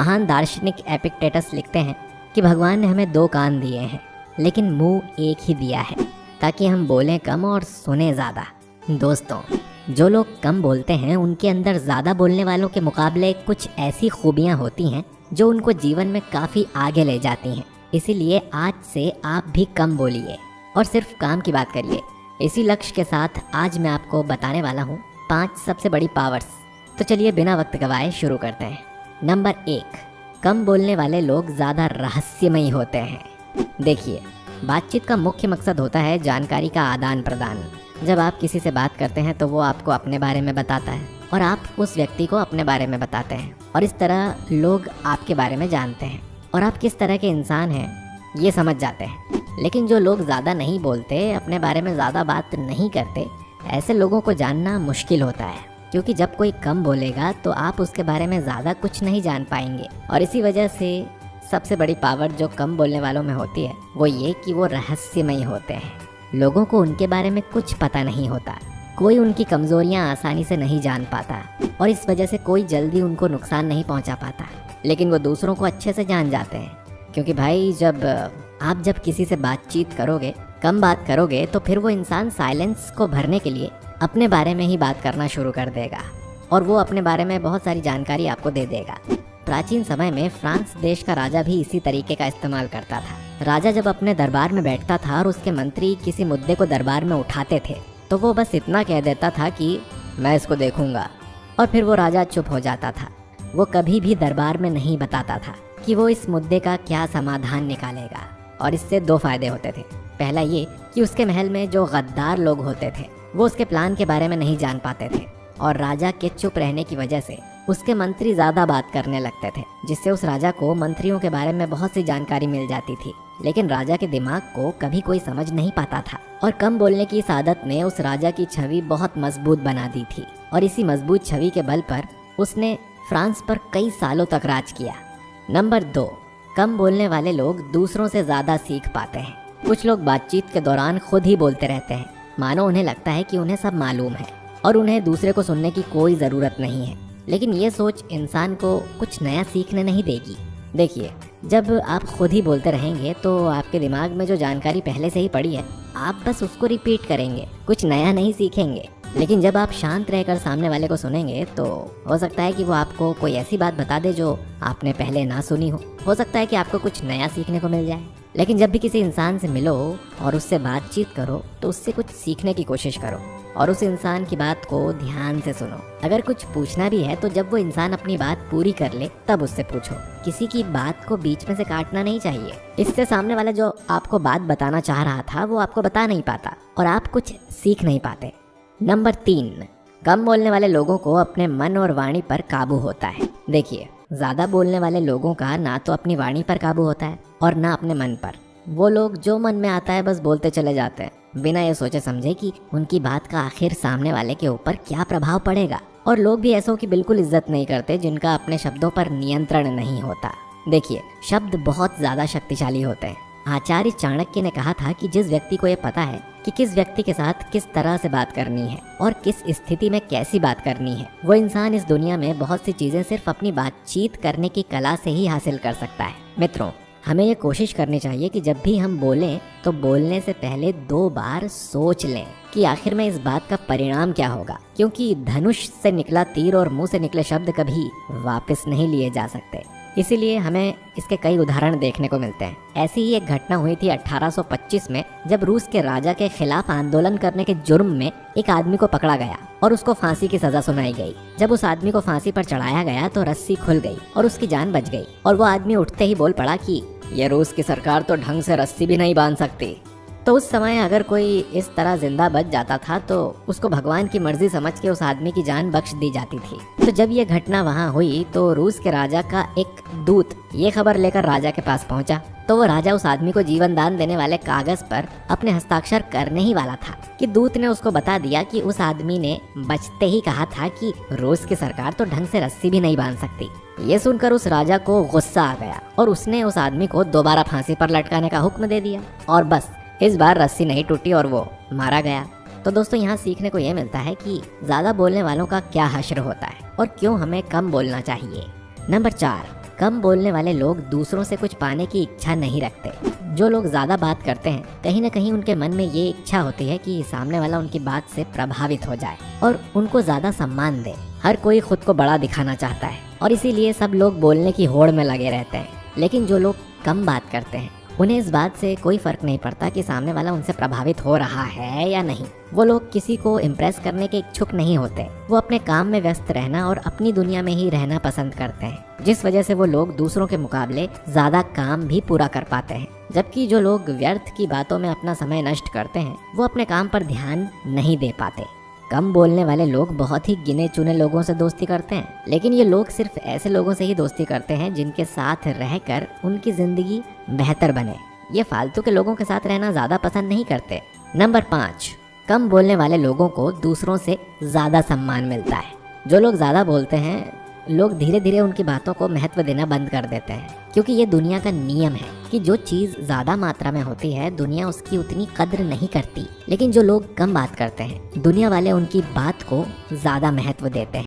महान दार्शनिक एपिक्टेटस लिखते हैं कि भगवान ने हमें 2 कान दिए हैं लेकिन मुंह एक ही दिया है ताकि हम बोलें कम और सुने ज़्यादा। दोस्तों, जो लोग कम बोलते हैं उनके अंदर ज़्यादा बोलने वालों के मुकाबले कुछ ऐसी खूबियाँ होती हैं जो उनको जीवन में काफ़ी आगे ले जाती हैं। इसीलिए आज से आप भी कम बोलिए और सिर्फ काम की बात करिए। इसी लक्ष्य के साथ आज मैं आपको बताने वाला हूँ 5 सबसे बड़ी पावर्स। तो चलिए बिना वक्त गवाए शुरू करते हैं। नंबर 1, कम बोलने वाले लोग ज़्यादा रहस्यमयी होते हैं। देखिए, बातचीत का मुख्य मकसद होता है जानकारी का आदान प्रदान। जब आप किसी से बात करते हैं तो वो आपको अपने बारे में बताता है और आप उस व्यक्ति को अपने बारे में बताते हैं और इस तरह लोग आपके बारे में जानते हैं और आप किस तरह के इंसान हैं ये समझ जाते हैं। लेकिन जो लोग ज़्यादा नहीं बोलते, अपने बारे में ज़्यादा बात नहीं करते, ऐसे लोगों को जानना मुश्किल होता है, क्योंकि जब कोई कम बोलेगा तो आप उसके बारे में ज़्यादा कुछ नहीं जान पाएंगे। और इसी वजह से सबसे बड़ी पावर जो कम बोलने वालों में होती है वो ये कि वो रहस्यमयी होते हैं। लोगों को उनके बारे में कुछ पता नहीं होता, कोई उनकी कमज़ोरियाँ आसानी से नहीं जान पाता और इस वजह से कोई जल्दी उनको नुकसान नहीं पहुंचा पाता। लेकिन वो दूसरों को अच्छे से जान जाते हैं, क्योंकि भाई जब किसी से बातचीत करोगे, कम बात करोगे, तो फिर वो इंसान साइलेंस को भरने के लिए अपने बारे में ही बात करना शुरू कर देगा और वो अपने बारे में बहुत सारी जानकारी आपको दे देगा। प्राचीन समय में फ्रांस देश का राजा भी इसी तरीके का इस्तेमाल करता था। राजा जब अपने दरबार में बैठता था और उसके मंत्री किसी मुद्दे को दरबार में उठाते थे तो वो बस इतना कह देता था कि मैं इसको देखूंगा, और फिर वो राजा चुप हो जाता था। वो कभी भी दरबार में नहीं बताता था कि वो इस मुद्दे का क्या समाधान निकालेगा। और इससे 2 फायदे होते थे। पहला ये कि उसके महल में जो गद्दार लोग होते थे वो उसके प्लान के बारे में नहीं जान पाते थे, और राजा के चुप रहने की वजह से उसके मंत्री ज़्यादा बात करने लगते थे, जिससे उस राजा को मंत्रियों के बारे में बहुत सी जानकारी मिल जाती थी। लेकिन राजा के दिमाग को कभी कोई समझ नहीं पाता था और कम बोलने की इस आदत ने उस राजा की छवि बहुत मजबूत बना दी थी, और इसी मजबूत छवि के बल पर उसने फ्रांस पर कई सालों तक राज किया। नंबर 2, कम बोलने वाले लोग दूसरों से ज़्यादा सीख पाते हैं। कुछ लोग बातचीत के दौरान खुद ही बोलते रहते हैं, मानो उन्हें लगता है कि उन्हें सब मालूम है और उन्हें दूसरे को सुनने की कोई ज़रूरत नहीं है। लेकिन ये सोच इंसान को कुछ नया सीखने नहीं देगी। देखिए, जब आप खुद ही बोलते रहेंगे तो आपके दिमाग में जो जानकारी पहले से ही पड़ी है आप बस उसको रिपीट करेंगे, कुछ नया नहीं सीखेंगे। लेकिन जब आप शांत रहकर सामने वाले को सुनेंगे तो हो सकता है कि वो आपको कोई ऐसी बात बता दे जो आपने पहले ना सुनी हो सकता है कि आपको कुछ नया सीखने को मिल जाए। लेकिन जब भी किसी इंसान से मिलो और उससे बातचीत करो तो उससे कुछ सीखने की कोशिश करो और उस इंसान की बात को ध्यान से सुनो। अगर कुछ पूछना भी है तो जब वो इंसान अपनी बात पूरी कर ले तब उससे पूछो। किसी की बात को बीच में से काटना नहीं चाहिए, इससे सामने वाला जो आपको बात बताना चाह रहा था वो आपको बता नहीं पाता और आप कुछ सीख नहीं पाते। नंबर 3, कम बोलने वाले लोगों को अपने मन और वाणी पर काबू होता है। देखिए, ज़्यादा बोलने वाले लोगों का ना तो अपनी वाणी पर काबू होता है और ना अपने मन पर। वो लोग जो मन में आता है बस बोलते चले जाते हैं, बिना ये सोचे समझे कि उनकी बात का आखिर सामने वाले के ऊपर क्या प्रभाव पड़ेगा। और लोग भी ऐसों की बिल्कुल इज्जत नहीं करते जिनका अपने शब्दों पर नियंत्रण नहीं होता। देखिए, शब्द बहुत ज़्यादा शक्तिशाली होते हैं। आचार्य चाणक्य ने कहा था कि जिस व्यक्ति को ये पता है कि किस व्यक्ति के साथ किस तरह से बात करनी है और किस स्थिति में कैसी बात करनी है, वो इंसान इस दुनिया में बहुत सी चीज़ें सिर्फ अपनी बातचीत करने की कला से ही हासिल कर सकता है। मित्रों, हमें ये कोशिश करनी चाहिए कि जब भी हम बोलें तो बोलने से पहले 2 बार सोच लें कि आखिर में इस बात का परिणाम क्या होगा, क्योंकि धनुष से निकला तीर और मुंह से निकले शब्द कभी वापस नहीं लिए जा सकते। इसीलिए हमें इसके कई उदाहरण देखने को मिलते हैं। ऐसी ही एक घटना हुई थी 1825 में, जब रूस के राजा के खिलाफ आंदोलन करने के जुर्म में एक आदमी को पकड़ा गया और उसको फांसी की सजा सुनाई गई। जब उस आदमी को फांसी पर चढ़ाया गया तो रस्सी खुल गई और उसकी जान बच गई, और वो आदमी उठते ही बोल पड़ा कि ये रूस की सरकार तो ढंग से रस्सी भी नहीं बांध सकती। तो उस समय अगर कोई इस तरह जिंदा बच जाता था तो उसको भगवान की मर्जी समझ के उस आदमी की जान बख्श दी जाती थी। तो जब ये घटना वहाँ हुई तो रूस के राजा का एक दूत ये खबर लेकर राजा के पास पहुँचा, तो वो राजा उस आदमी को जीवन दान देने वाले कागज पर अपने हस्ताक्षर करने ही वाला था कि दूत ने उसको बता दिया कि उस आदमी ने बचते ही कहा था कि रूस की सरकार तो ढंग से रस्सी भी नहीं बांध सकती। ये सुनकर उस राजा को गुस्सा आ गया और उसने उस आदमी को दोबारा फांसी पर लटकाने का हुक्म दे दिया, और बस इस बार रस्सी नहीं टूटी और वो मारा गया। तो दोस्तों, यहाँ सीखने को ये मिलता है कि ज़्यादा बोलने वालों का क्या हश्र होता है और क्यों हमें कम बोलना चाहिए। नंबर 4, कम बोलने वाले लोग दूसरों से कुछ पाने की इच्छा नहीं रखते। जो लोग ज्यादा बात करते हैं कहीं न कहीं उनके मन में ये इच्छा होती है कि सामने वाला उनकी बात से प्रभावित हो जाए और उनको ज्यादा सम्मान दे। हर कोई खुद को बड़ा दिखाना चाहता है और इसीलिए सब लोग बोलने की होड़ में लगे रहते हैं। लेकिन जो लोग कम बात करते हैं उन्हें इस बात से कोई फर्क नहीं पड़ता कि सामने वाला उनसे प्रभावित हो रहा है या नहीं। वो लोग किसी को इम्प्रेस करने के इच्छुक नहीं होते। वो अपने काम में व्यस्त रहना और अपनी दुनिया में ही रहना पसंद करते हैं, जिस वजह से वो लोग दूसरों के मुकाबले ज्यादा काम भी पूरा कर पाते हैं। जबकि जो लोग व्यर्थ की बातों में अपना समय नष्ट करते हैं वो अपने काम पर ध्यान नहीं दे पाते। कम बोलने वाले लोग बहुत ही गिने चुने लोगों से दोस्ती करते हैं, लेकिन ये लोग सिर्फ ऐसे लोगों से ही दोस्ती करते हैं जिनके साथ रहकर उनकी जिंदगी बेहतर बने। ये फालतू के लोगों के साथ रहना ज्यादा पसंद नहीं करते। नंबर 5, कम बोलने वाले लोगों को दूसरों से ज्यादा सम्मान मिलता है। जो लोग ज्यादा बोलते हैं लोग धीरे धीरे उनकी बातों को महत्व देना बंद कर देते हैं, क्योंकि ये दुनिया का नियम है कि जो चीज ज्यादा मात्रा में होती है दुनिया उसकी उतनी कद्र नहीं करती। लेकिन जो लोग कम बात करते हैं दुनिया वाले उनकी बात को ज्यादा महत्व देते हैं।